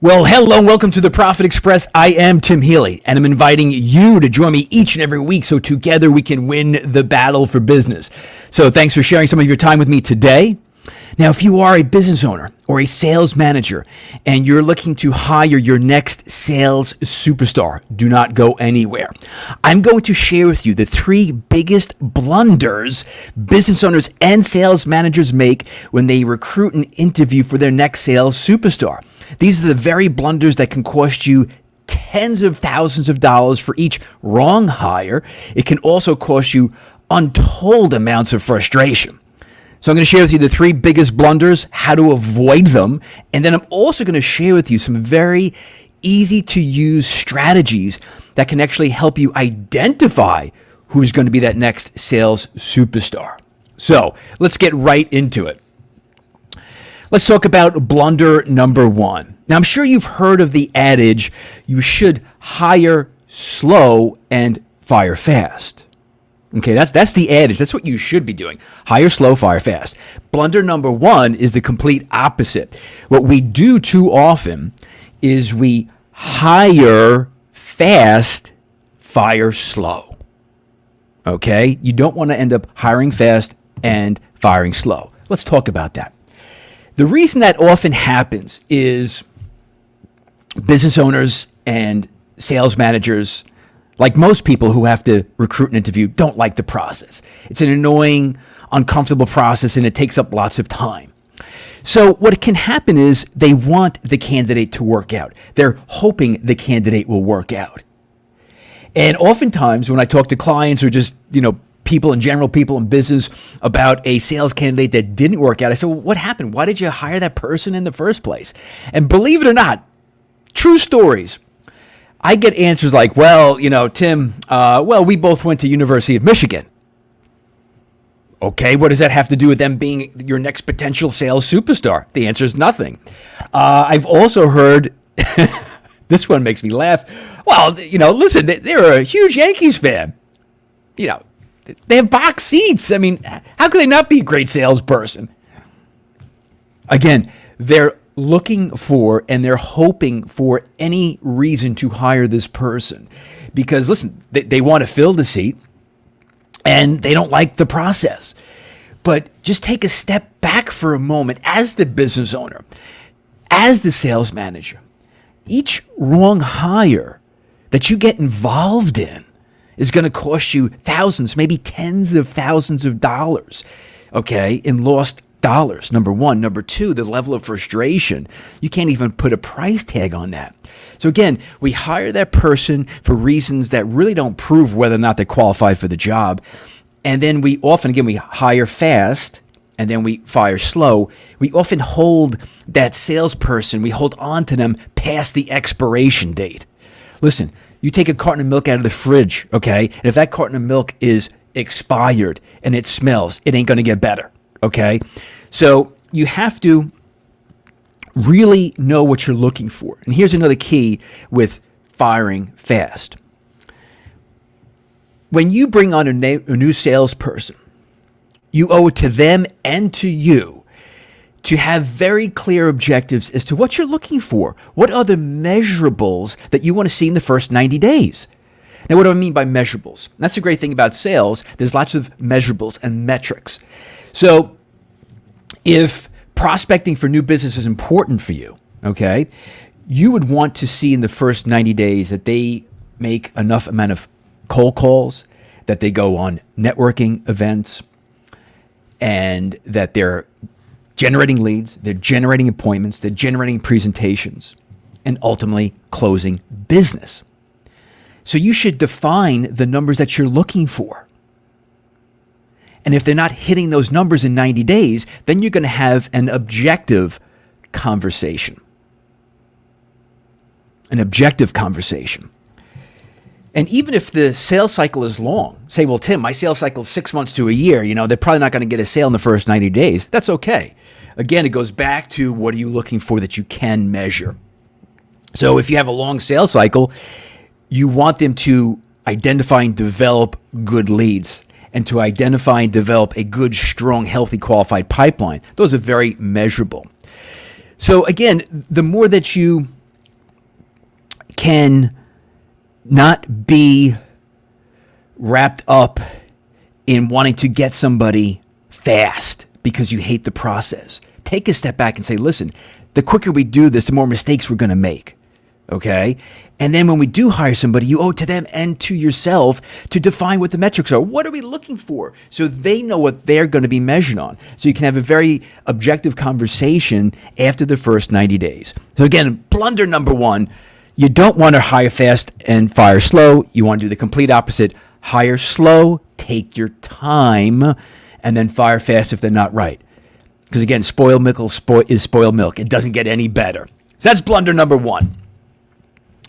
Well, hello and welcome to the Profit Express. I am Tim Healy, and I'm inviting you to join me each and every week so together we can win the battle for business. So thanks for sharing some of your time with me today. Now, if you are a business owner or a sales manager and you're looking to hire your next sales superstar, do not go anywhere. I'm going to share with you the 3 biggest blunders business owners and sales managers make when they recruit and interview for their next sales superstar. These are the very blunders that can cost you tens of thousands of dollars for each wrong hire. It can also cost you untold amounts of frustration. So I'm going to share with you the 3 biggest blunders, how to avoid them, and then I'm also going to share with you some very easy to use strategies that can actually help you identify who's going to be that next sales superstar. So let's get right into it. Let's talk about blunder number 1. Now, I'm sure you've heard of the adage, you should hire slow and fire fast. Okay, that's the adage. That's what you should be doing. Hire slow, fire fast. Blunder number 1 is the complete opposite. What we do too often is we hire fast, fire slow. Okay? You don't want to end up hiring fast and firing slow. Let's talk about that. The reason that often happens is business owners and sales managers, like most people who have to recruit and interview, don't like the process. It's an annoying, uncomfortable process, and it takes up lots of time. So what can happen is they want the candidate to work out. They're hoping the candidate will work out. And oftentimes when I talk to clients or just, people in general, people in business about a sales candidate that didn't work out, I say, well, what happened? Why did you hire that person in the first place? And believe it or not, true stories. I get answers like, well, Tim, we both went to University of Michigan. Okay, what does that have to do with them being your next potential sales superstar? The answer is nothing. I've also heard, this one makes me laugh. Well, listen, they're a huge Yankees fan. They have box seats. I mean, how could they not be a great salesperson? Again, they're looking for and they're hoping for any reason to hire this person because, listen, they want to fill the seat and they don't like the process. But just take a step back for a moment as the business owner, as the sales manager. Each wrong hire that you get involved in is going to cost you thousands, maybe tens of thousands of dollars, okay, in lost dollars, number 1. Number 2, the level of frustration. You can't even put a price tag on that. So again, we hire that person for reasons that really don't prove whether or not they're qualified for the job. And then we hire fast and then we fire slow. We often hold that salesperson, we hold on to them past the expiration date. Listen, you take a carton of milk out of the fridge, okay? And if that carton of milk is expired and it smells, it ain't going to get better, okay? So you have to really know what you're looking for. And here's another key with firing fast. When you bring on a new salesperson, you owe it to them and to you to have very clear objectives as to what you're looking for. What are the measurables that you want to see in the first 90 days? Now, what do I mean by measurables? That's the great thing about sales. There's lots of measurables and metrics. So if prospecting for new business is important for you, okay, you would want to see in the first 90 days that they make enough amount of cold calls, that they go on networking events, and that they're generating leads, they're generating appointments, they're generating presentations, and ultimately closing business. So you should define the numbers that you're looking for. And if they're not hitting those numbers in 90 days, then you're going to have an objective conversation. An objective conversation. And even if the sales cycle is long, say, well, Tim, my sales cycle is 6 months to a year, they're probably not going to get a sale in the first 90 days. That's okay. Again, it goes back to what are you looking for that you can measure. So if you have a long sales cycle, you want them to identify and develop good leads and to identify and develop a good, strong, healthy, qualified pipeline. Those are very measurable. So again, the more that you can not be wrapped up in wanting to get somebody fast because you hate the process. Take a step back and say, listen, the quicker we do this, the more mistakes we're going to make. Okay? And then when we do hire somebody, you owe it to them and to yourself to define what the metrics are. What are we looking for? So they know what they're going to be measured on. So you can have a very objective conversation after the first 90 days. So again, blunder number one, you don't want to hire fast and fire slow. You want to do the complete opposite. Hire slow, take your time, and then fire fast if they're not right. Because again, spoiled milk is spoiled milk. It doesn't get any better. So that's blunder number one.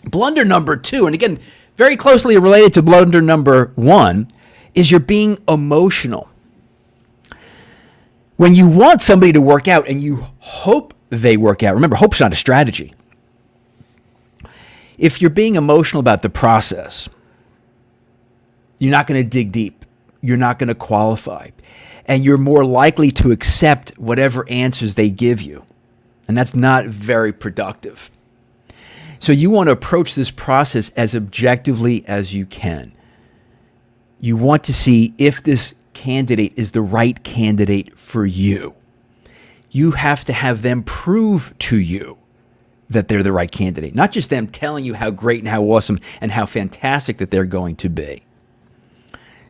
Blunder number two, and again, very closely related to blunder number one, is you're being emotional. When you want somebody to work out and you hope they work out, remember, hope's not a strategy. If you're being emotional about the process, you're not going to dig deep. You're not going to qualify. And you're more likely to accept whatever answers they give you. And that's not very productive. So you want to approach this process as objectively as you can. You want to see if this candidate is the right candidate for you. You have to have them prove to you that they're the right candidate, not just them telling you how great and how awesome and how fantastic that they're going to be.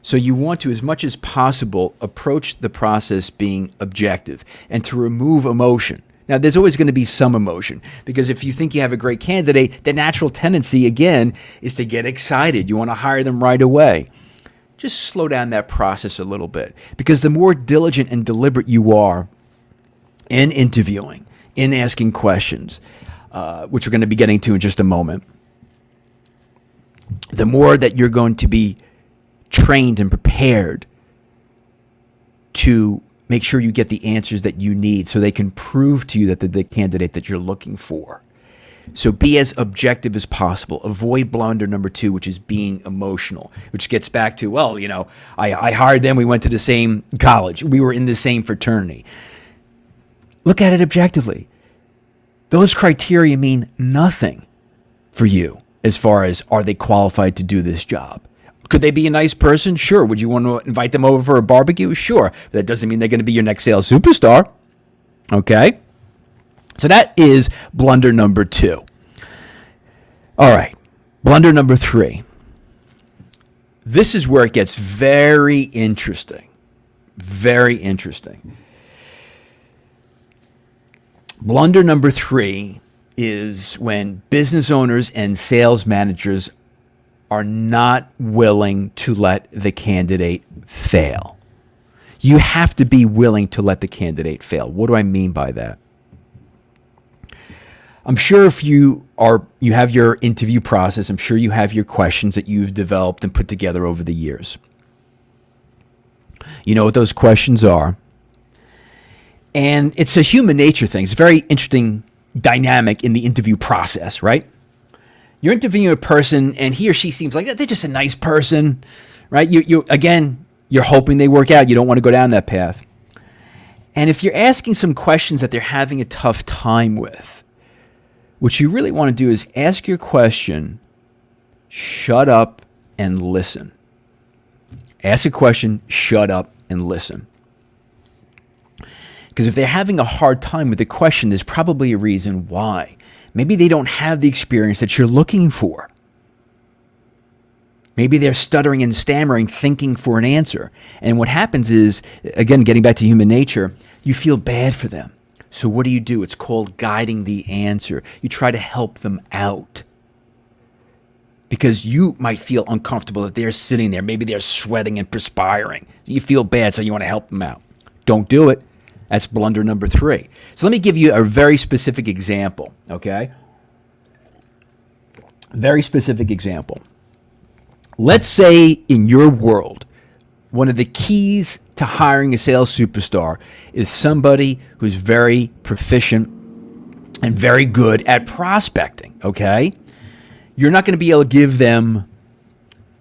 So you want to, as much as possible, approach the process being objective and to remove emotion. Now, there's always going to be some emotion because if you think you have a great candidate, the natural tendency, again, is to get excited. You want to hire them right away. Just slow down that process a little bit because the more diligent and deliberate you are in interviewing, in asking questions, which we're going to be getting to in just a moment, the more that you're going to be trained and prepared to make sure you get the answers that you need so they can prove to you that they're the candidate that you're looking for. So be as objective as possible. Avoid blunder number two, which is being emotional, which gets back to, well, you know, I hired them. We went to the same college. We were in the same fraternity. Look at it objectively. Those criteria mean nothing for you as far as are they qualified to do this job. Could they be a nice person? Sure. Would you want to invite them over for a barbecue? Sure. But that doesn't mean they're going to be your next sales superstar. Okay? So that is blunder number two. All right. Blunder number three. This is where it gets very interesting. Very interesting. Blunder number three is when business owners and sales managers are not willing to let the candidate fail. You have to be willing to let the candidate fail. What do I mean by that? I'm sure if you have your interview process, I'm sure you have your questions that you've developed and put together over the years. You know what those questions are. And it's a human nature thing. It's a very interesting dynamic in the interview process, right? You're interviewing a person and he or she seems like they're just a nice person, right? You're hoping they work out. You don't want to go down that path. And if you're asking some questions that they're having a tough time with, what you really want to do is ask your question, shut up and listen. Ask a question, shut up and listen. Because if they're having a hard time with the question, there's probably a reason why. Maybe they don't have the experience that you're looking for. Maybe they're stuttering and stammering, thinking for an answer. And what happens is, again, getting back to human nature, you feel bad for them. So what do? It's called guiding the answer. You try to help them out. Because you might feel uncomfortable if they're sitting there. Maybe they're sweating and perspiring. You feel bad, so you want to help them out. Don't do it. That's blunder number three. So let me give you a very specific example, okay? Very specific example. Let's say in your world, one of the keys to hiring a sales superstar is somebody who's very proficient and very good at prospecting, okay? You're not going to be able to give them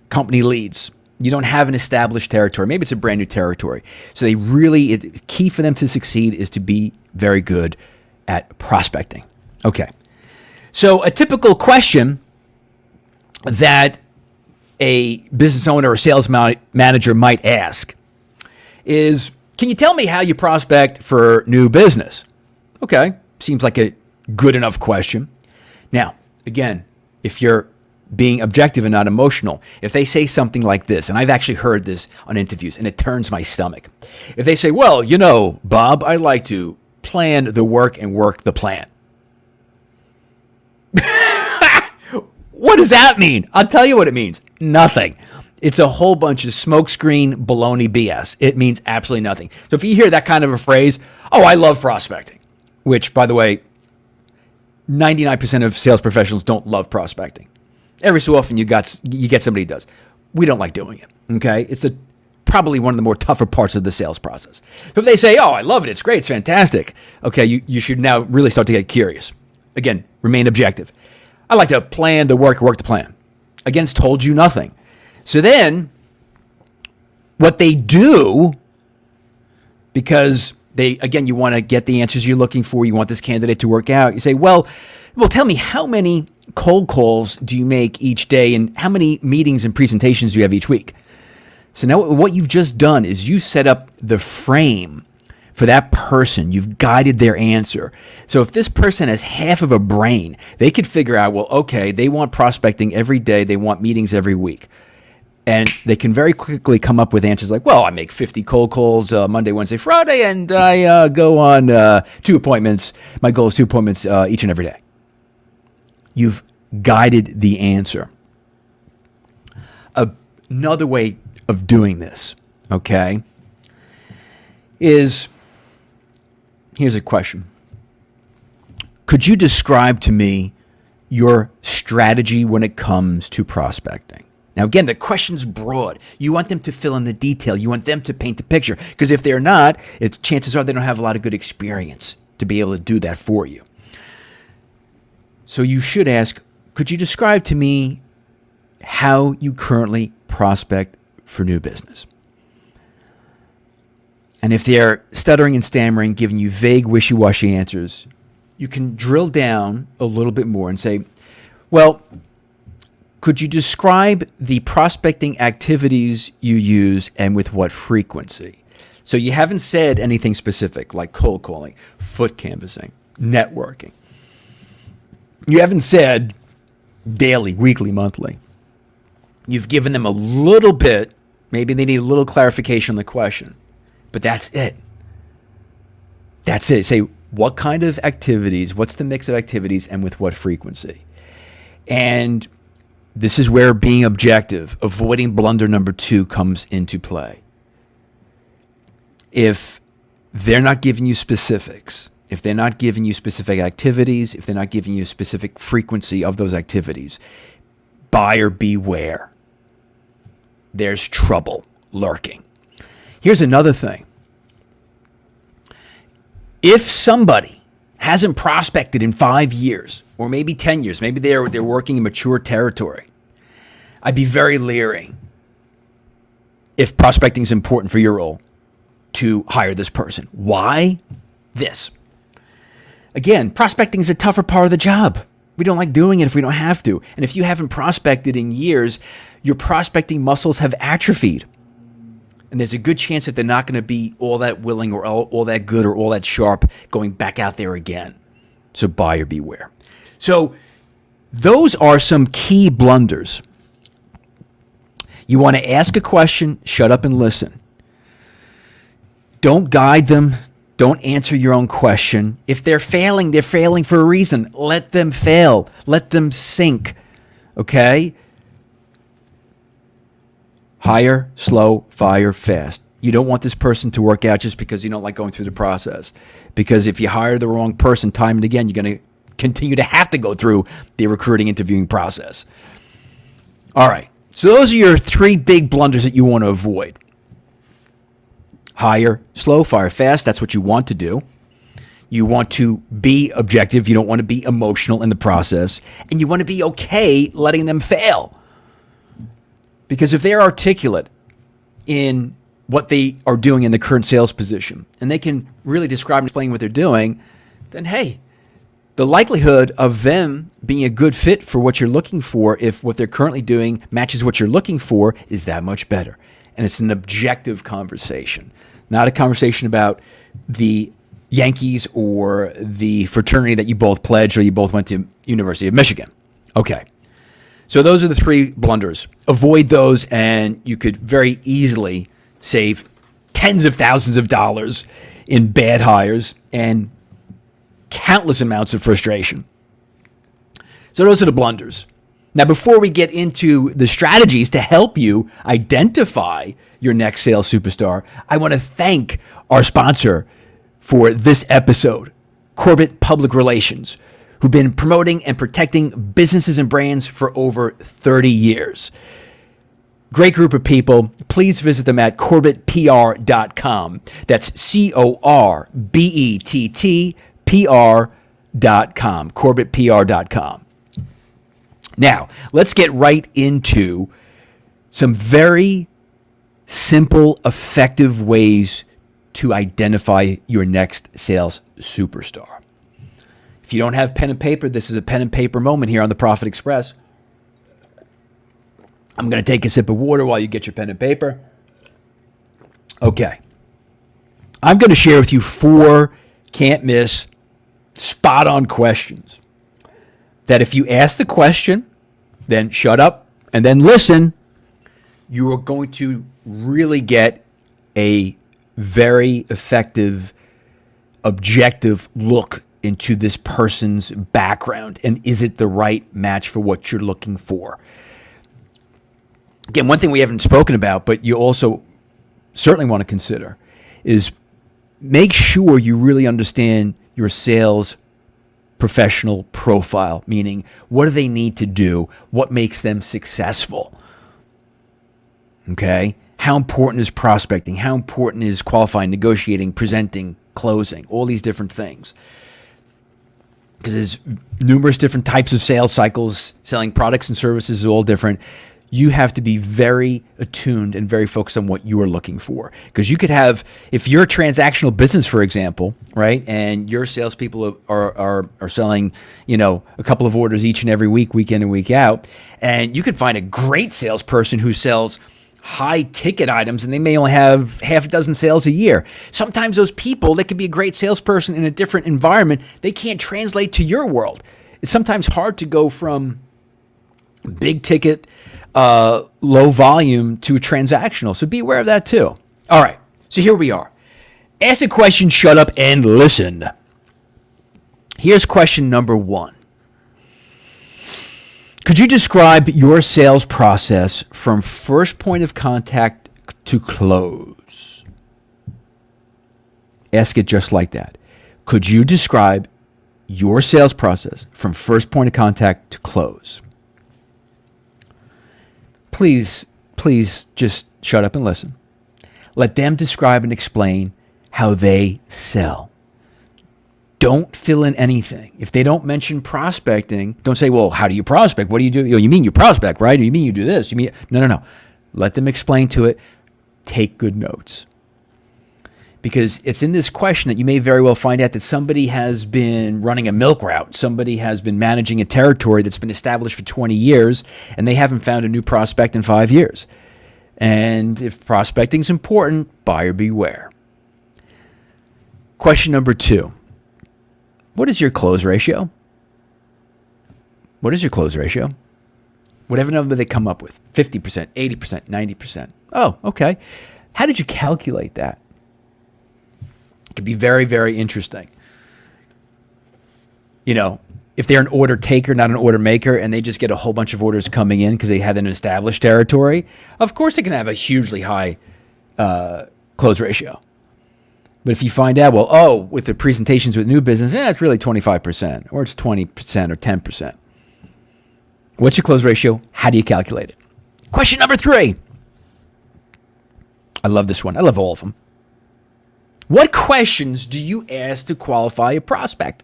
company leads. You don't have an established territory. Maybe it's a brand new territory. So key for them to succeed is to be very good at prospecting. Okay. So a typical question that a business owner or sales manager might ask is, can you tell me how you prospect for new business? Okay, seems like a good enough question. Now, again, if you're being objective and not emotional, if they say something like this, and I've actually heard this on interviews, and it turns my stomach. If they say, well, Bob, I like to plan the work and work the plan. What does that mean? I'll tell you what it means. Nothing. It's a whole bunch of smokescreen baloney BS. It means absolutely nothing. So if you hear that kind of a phrase, oh, I love prospecting, which, by the way, 99% of sales professionals don't love prospecting. Every so often you get somebody who does. We don't like doing it, okay? It's probably one of the more tougher parts of the sales process. So if they say, oh, I love it, it's great, it's fantastic, okay, you should now really start to get curious. Again, remain objective. I like to plan the work the plan. Again, it's told you nothing. So then, what they do, because you want to get the answers you're looking for, you want this candidate to work out, you say, well, tell me, how many cold calls do you make each day, and how many meetings and presentations do you have each week? So now what you've just done is you set up the frame for that person. You've guided their answer. So if this person has half of a brain, they could figure out, well, okay, they want prospecting every day, they want meetings every week. And they can very quickly come up with answers like, well, I make 50 cold calls Monday, Wednesday, Friday, and I go on 2 appointments. My goal is 2 appointments each and every day. You've guided the answer. Another way of doing this, okay, is, here's a question. Could you describe to me your strategy when it comes to prospecting? Now, again, the question's broad. You want them to fill in the detail. You want them to paint the picture. Because if they're not, chances are they don't have a lot of good experience to be able to do that for you. So you should ask, could you describe to me how you currently prospect for new business? And if they're stuttering and stammering, giving you vague, wishy-washy answers, you can drill down a little bit more and say, well, could you describe the prospecting activities you use and with what frequency? So you haven't said anything specific like cold calling, foot canvassing, networking. You haven't said daily, weekly, monthly. You've given them a little bit. Maybe they need a little clarification on the question. But that's it. That's it. Say, what kind of activities, what's the mix of activities, and with what frequency? And this is where being objective, avoiding blunder number 2 comes into play. If they're not giving you specifics, if they're not giving you specific activities, if they're not giving you a specific frequency of those activities, buyer beware. There's trouble lurking. Here's another thing. If somebody hasn't prospected in 5 years, or maybe 10 years, maybe they're working in mature territory, I'd be very leery, if prospecting is important for your role, to hire this person. Why? This. Again, prospecting is a tougher part of the job. We don't like doing it if we don't have to. And if you haven't prospected in years, your prospecting muscles have atrophied. And there's a good chance that they're not going to be all that willing or all that good or all that sharp going back out there again. So buyer beware. So those are some key blunders. You want to ask a question, shut up and listen. Don't guide them. Don't answer your own question. If they're failing for a reason. Let them fail. Let them sink. Okay? Hire, slow, fire, fast. You don't want this person to work out just because you don't like going through the process. Because if you hire the wrong person time and again, you're going to continue to have to go through the recruiting interviewing process. All right. So those are your 3 big blunders that you want to avoid. Hire, slow, fire, fast. That's what you want to do. You want to be objective. You don't want to be emotional in the process. And you want to be okay letting them fail. Because if they're articulate in what they are doing in the current sales position, and they can really describe and explain what they're doing, then hey, the likelihood of them being a good fit for what you're looking for, if what they're currently doing matches what you're looking for, is that much better. And it's an objective conversation, not a conversation about the Yankees or the fraternity that you both pledged or you both went to University of Michigan. Okay. So those are the 3 blunders. Avoid those and you could very easily save tens of thousands of dollars in bad hires and countless amounts of frustration. So those are the blunders. Now, before we get into the strategies to help you identify your next sales superstar, I want to thank our sponsor for this episode, Corbett Public Relations, who've been promoting and protecting businesses and brands for over 30 years. Great group of people. Please visit them at corbettpr.com. That's CORBETTPR.com, corbettpr.com. Now, let's get right into some very simple, effective ways to identify your next sales superstar. If you don't have pen and paper, this is a pen and paper moment here on the Profit Express. I'm going to take a sip of water while you get your pen and paper. Okay. I'm going to share with you 4 can't miss, spot on questions that if you ask the question, then shut up and then listen, you are going to really get a very effective, objective look into this person's background and is it the right match for what you're looking for. Again, one thing we haven't spoken about, but you also certainly want to consider is make sure you really understand your sales professional profile, meaning what do they need to do? What makes them successful? Okay? How important is prospecting? How important is qualifying, negotiating, presenting, closing? All these different things. Because there's numerous different types of sales cycles. Selling products and services is all different. You have to be very attuned and very focused on what you are looking for. Because you could have, if you're a transactional business, for example, right, and your salespeople are selling, a couple of orders each and every week, week in and week out, and you could find a great salesperson who sells high ticket items and they may only have half a dozen sales a year. Sometimes those people, they could be a great salesperson in a different environment. They can't translate to your world. It's sometimes hard to go from big ticket, low volume to transactional. So be aware of that too. All right. So here we are. Ask a question, shut up, and listen. Here's question number 1. Could you describe your sales process from first point of contact to close? Ask it just like that. Could you describe your sales process from first point of contact to close? Please just shut up and listen. Let them describe and explain how they sell. Don't fill in anything. If they don't mention prospecting, don't say, well, how do you prospect? What do you do? You mean you prospect, right? Or you mean you do this? No. Let them explain to it. Take good notes. Because it's in this question that you may very well find out that somebody has been running a milk route. Somebody has been managing a territory that's been established for 20 years, and they haven't found a new prospect in 5 years. And if prospecting is important, buyer beware. Question number 2. What is your close ratio? What is your close ratio? Whatever number they come up with, 50%, 80%, 90%. Oh, okay. How did you calculate that? It could be very, very interesting. If they're an order taker, not an order maker, and they just get a whole bunch of orders coming in because they have an established territory, of course they can have a hugely high close ratio. But if you find out, with the presentations with new business, it's really 25%, or it's 20% or 10%. What's your close ratio? How do you calculate it? Question number 3. I love this one. I love all of them. What questions do you ask to qualify a prospect?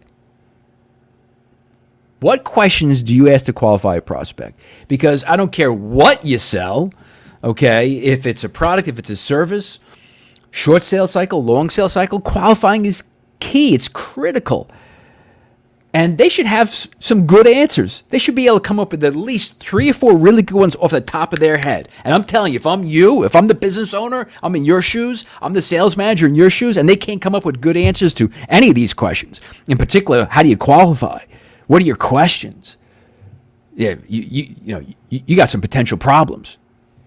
What questions do you ask to qualify a prospect? Because I don't care what you sell, okay? If it's a product, if it's a service, short sales cycle, long sales cycle, qualifying is key. It's critical. And they should have some good answers. They should be able to come up with at least 3 or 4 really good ones off the top of their head. And I'm telling you, if I'm the business owner, I'm in your shoes, I'm the sales manager in your shoes, and they can't come up with good answers to any of these questions. In particular, how do you qualify? What are your questions? Yeah, you got some potential problems.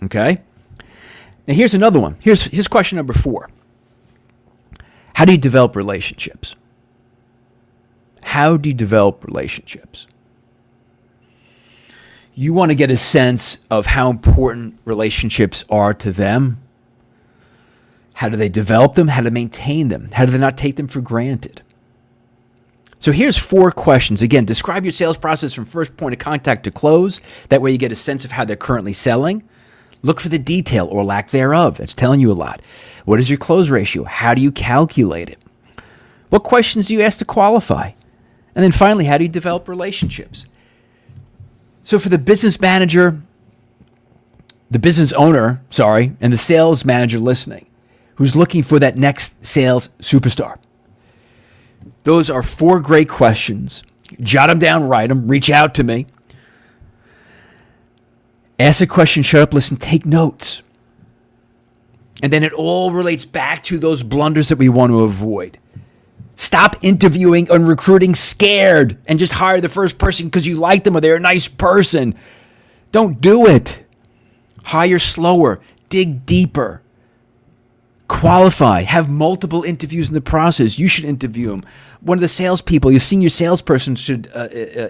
Okay? Now here's another one. Here's question number 4. How do you develop relationships? How do you develop relationships? You want to get a sense of how important relationships are to them. How do they develop them? How to maintain them? How do they not take them for granted? So here's 4 questions. Again, describe your sales process from first point of contact to close. That way you get a sense of how they're currently selling. Look for the detail or lack thereof. That's telling you a lot. What is your close ratio? How do you calculate it? What questions do you ask to qualify? And then finally, how do you develop relationships? So for the business manager, the business owner, and the sales manager listening, who's looking for that next sales superstar, those are 4 great questions. Jot them down, write them, reach out to me. Ask a question, shut up, listen, take notes. And then it all relates back to those blunders that we want to avoid. Stop interviewing and recruiting scared and just hire the first person because you like them or they're a nice person. Don't do it. Hire slower. Dig deeper. Qualify. Have multiple interviews in the process. You should interview them. One of the salespeople, your senior salesperson should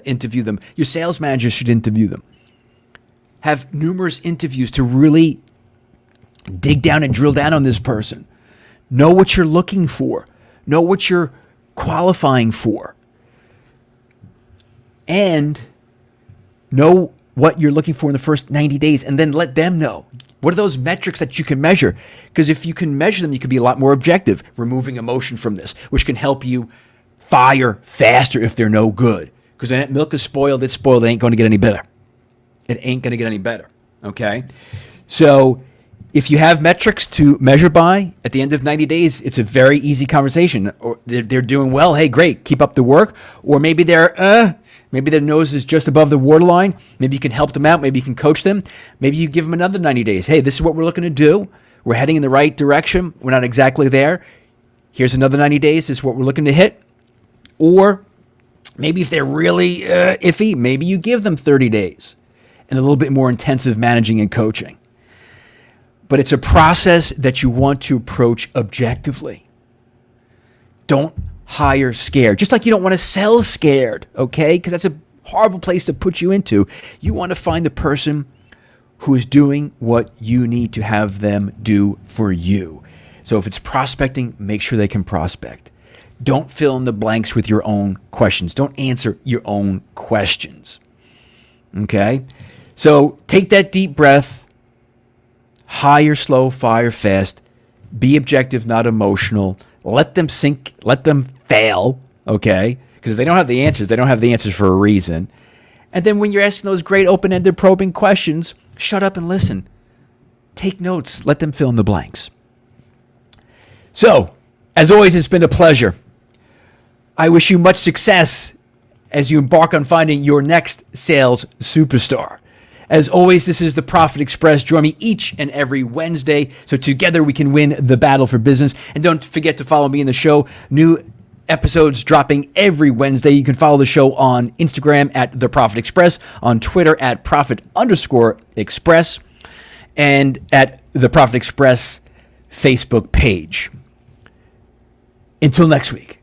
interview them. Your sales manager should interview them. Have numerous interviews to really dig down and drill down on this person. Know what you're looking for. Know what you're qualifying for. And know what you're looking for in the first 90 days and then let them know. What are those metrics that you can measure? Because if you can measure them, you can be a lot more objective, removing emotion from this, which can help you fire faster if they're no good. Because when that milk is spoiled, it's spoiled. It ain't going to get any better. It ain't going to get any better. Okay? So if you have metrics to measure by at the end of 90 days, it's a very easy conversation. Or they're doing well. Hey, great. Keep up the work. Or maybe maybe their nose is just above the waterline. Maybe you can help them out. Maybe you can coach them. Maybe you give them another 90 days. Hey, this is what we're looking to do. We're heading in the right direction. We're not exactly there. Here's another 90 days. This is what we're looking to hit. Or maybe if they're really iffy, maybe you give them 30 days and a little bit more intensive managing and coaching. But it's a process that you want to approach objectively. Don't hire scared. Just like you don't want to sell scared, okay? Because that's a horrible place to put you into. You want to find the person who is doing what you need to have them do for you. So if it's prospecting, make sure they can prospect. Don't fill in the blanks with your own questions. Don't answer your own questions, okay? So take that deep breath. Hire slow, fire fast. Be objective, not emotional. Let them sink. Let them fail, okay? Because if they don't have the answers, they don't have the answers for a reason. And then when you're asking those great open-ended probing questions, shut up and listen. Take notes. Let them fill in the blanks. So, as always, it's been a pleasure. I wish you much success as you embark on finding your next sales superstar. As always, this is the Profit Express. Join me each and every Wednesday so together we can win the battle for business. And don't forget to follow me in the show. New episodes dropping every Wednesday. You can follow the show on Instagram at The Profit Express, on Twitter at Profit_Express, and at The Profit Express Facebook page. Until next week.